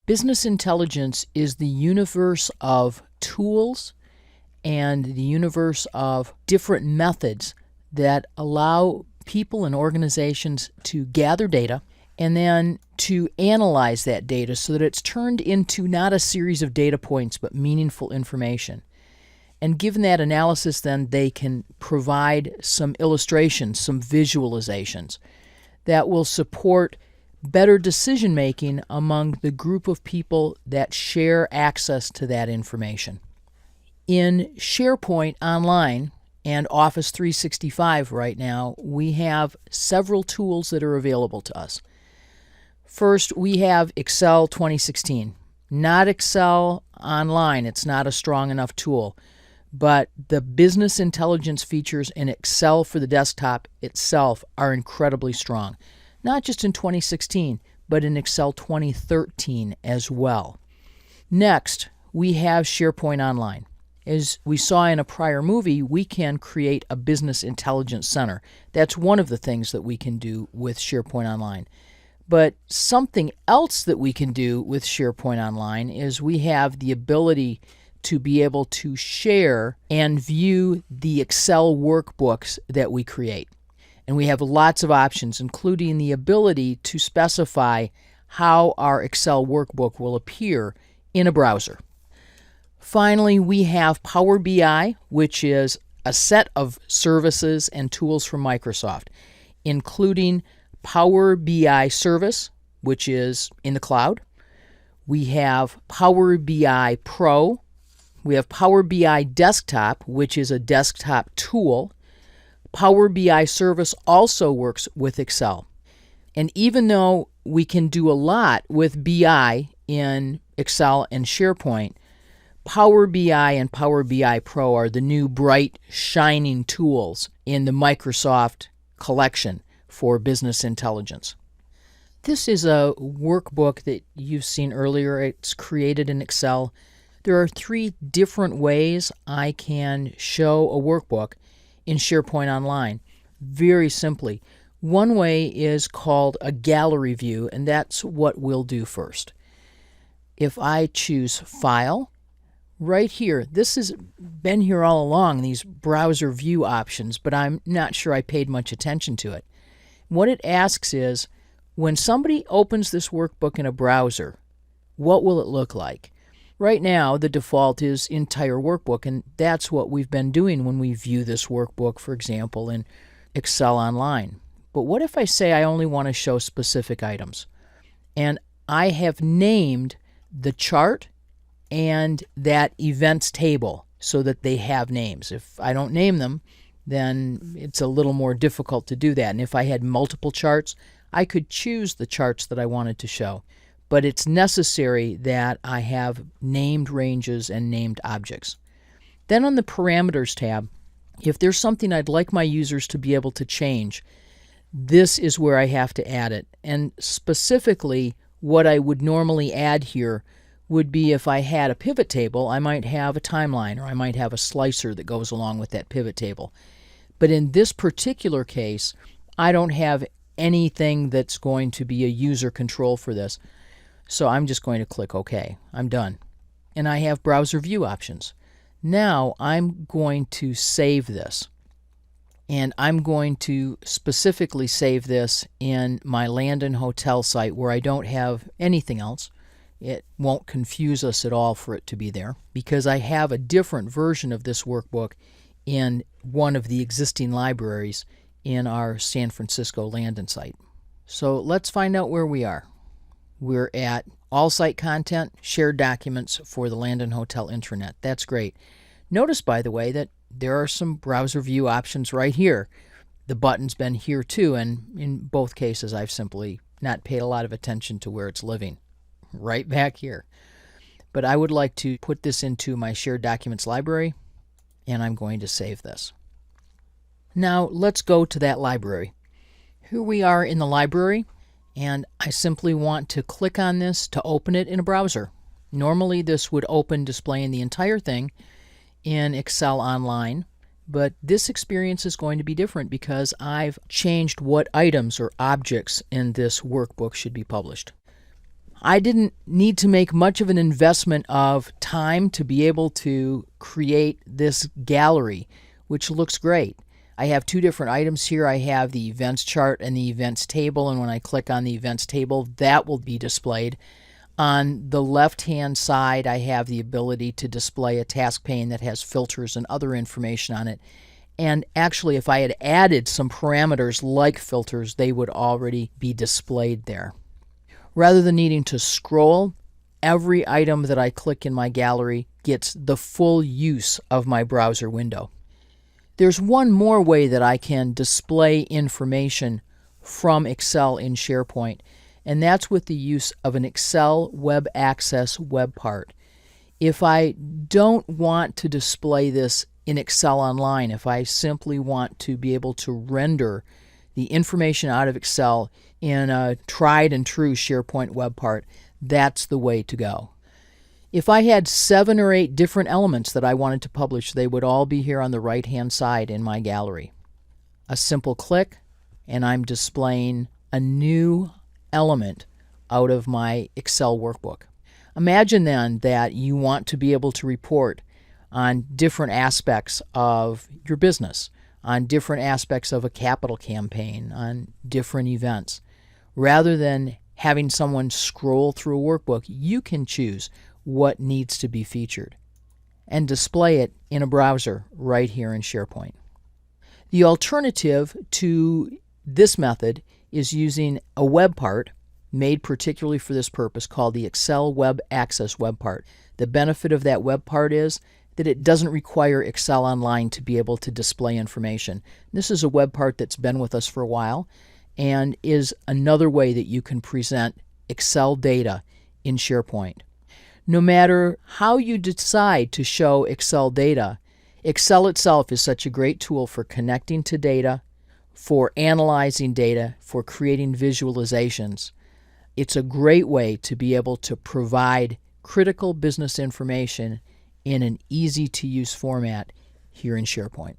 Business intelligence is the universe of tools and the universe of different methods that allow people and organizations to gather data and then to analyze that data so that it's turned into not a series of data points but meaningful information. And given that analysis, then they can provide some illustrations, some visualizations that will support better decision making among the group of people that share access to that information. In SharePoint Online and Office 365 right now, we have several tools that are available to us. First, we have Excel 2016. Not Excel Online, it's not a strong enough tool, but the business intelligence features in Excel for the desktop itself are incredibly strong. Not just in 2016, but in Excel 2013 as well. Next, we have SharePoint Online. As we saw in a prior movie, we can create a business intelligence center. That's one of the things that we can do with SharePoint Online. But something else that we can do with SharePoint Online is we have the ability to be able to share and view the Excel workbooks that we create. And we have lots of options, including the ability to specify how our Excel workbook will appear in a browser. Finally, we have Power BI, which is a set of services and tools from Microsoft, including Power BI Service, which is in the cloud. We have Power BI Pro. We have Power BI Desktop, which is a desktop tool. Power BI Service also works with Excel. And even though we can do a lot with BI in Excel and SharePoint, Power BI and Power BI Pro are the new bright, shining tools in the Microsoft collection for business intelligence. This is a workbook that you've seen earlier. It's created in Excel. There are 3 different ways I can show a workbook in SharePoint Online. Very simply. One way is called a gallery view, and that's what we'll do first. If I choose File, right here, this has been here all along, these browser view options, but I'm not sure I paid much attention to it. What it asks is, when somebody opens this workbook in a browser, what will it look like? Right now, the default is entire workbook, and that's what we've been doing when we view this workbook, for example, in Excel Online. But what if I say I only want to show specific items? And I have named the chart and that events table so that they have names. If I don't name them, then it's a little more difficult to do that. And if I had multiple charts, I could choose the charts that I wanted to show. But it's necessary that I have named ranges and named objects. Then on the Parameters tab, if there's something I'd like my users to be able to change, this is where I have to add it. And specifically, what I would normally add here would be if I had a pivot table, I might have a timeline or I might have a slicer that goes along with that pivot table. But in this particular case, I don't have anything that's going to be a user control for this. So I'm just going to click OK. I'm done. And I have browser view options. Now I'm going to save this. And I'm going to specifically save this in my Landon Hotel site where I don't have anything else. It won't confuse us at all for it to be there because I have a different version of this workbook in one of the existing libraries in our San Francisco Landon site. So let's find out where we are. We're at All Site Content, Shared Documents for the Landon Hotel Intranet. That's great. Notice, by the way, that there are some browser view options right here. The button's been here too, and in both cases I've simply not paid a lot of attention to where it's living. Right back here. But I would like to put this into my Shared Documents library, and I'm going to save this. Now let's go to that library. Here we are in the library, and I simply want to click on this to open it in a browser. Normally this would open displaying the entire thing in Excel Online, but this experience is going to be different because I've changed what items or objects in this workbook should be published. I didn't need to make much of an investment of time to be able to create this gallery, which looks great. I have two different items here. I have the events chart and the events table, and when I click on the events table, that will be displayed. On the left-hand side, I have the ability to display a task pane that has filters and other information on it. And actually, if I had added some parameters like filters, they would already be displayed there. Rather than needing to scroll, every item that I click in my gallery gets the full use of my browser window. There's one more way that I can display information from Excel in SharePoint, and that's with the use of an Excel Web Access web part. If I don't want to display this in Excel Online, if I simply want to be able to render the information out of Excel in a tried and true SharePoint web part, that's the way to go. If I had 7 or 8 different elements that I wanted to publish, they would all be here on the right-hand side in my gallery. A simple click, and I'm displaying a new element out of my Excel workbook. Imagine then that you want to be able to report on different aspects of your business, on different aspects of a capital campaign, on different events. Rather than having someone scroll through a workbook, you can choose what needs to be featured and display it in a browser right here in SharePoint. The alternative to this method is using a web part made particularly for this purpose called the Excel Web Access web part. The benefit of that web part is that it doesn't require Excel Online to be able to display information. This is a web part that's been with us for a while and is another way that you can present Excel data in SharePoint. No matter how you decide to show Excel data, Excel itself is such a great tool for connecting to data, for analyzing data, for creating visualizations. It's a great way to be able to provide critical business information in an easy-to-use format here in SharePoint.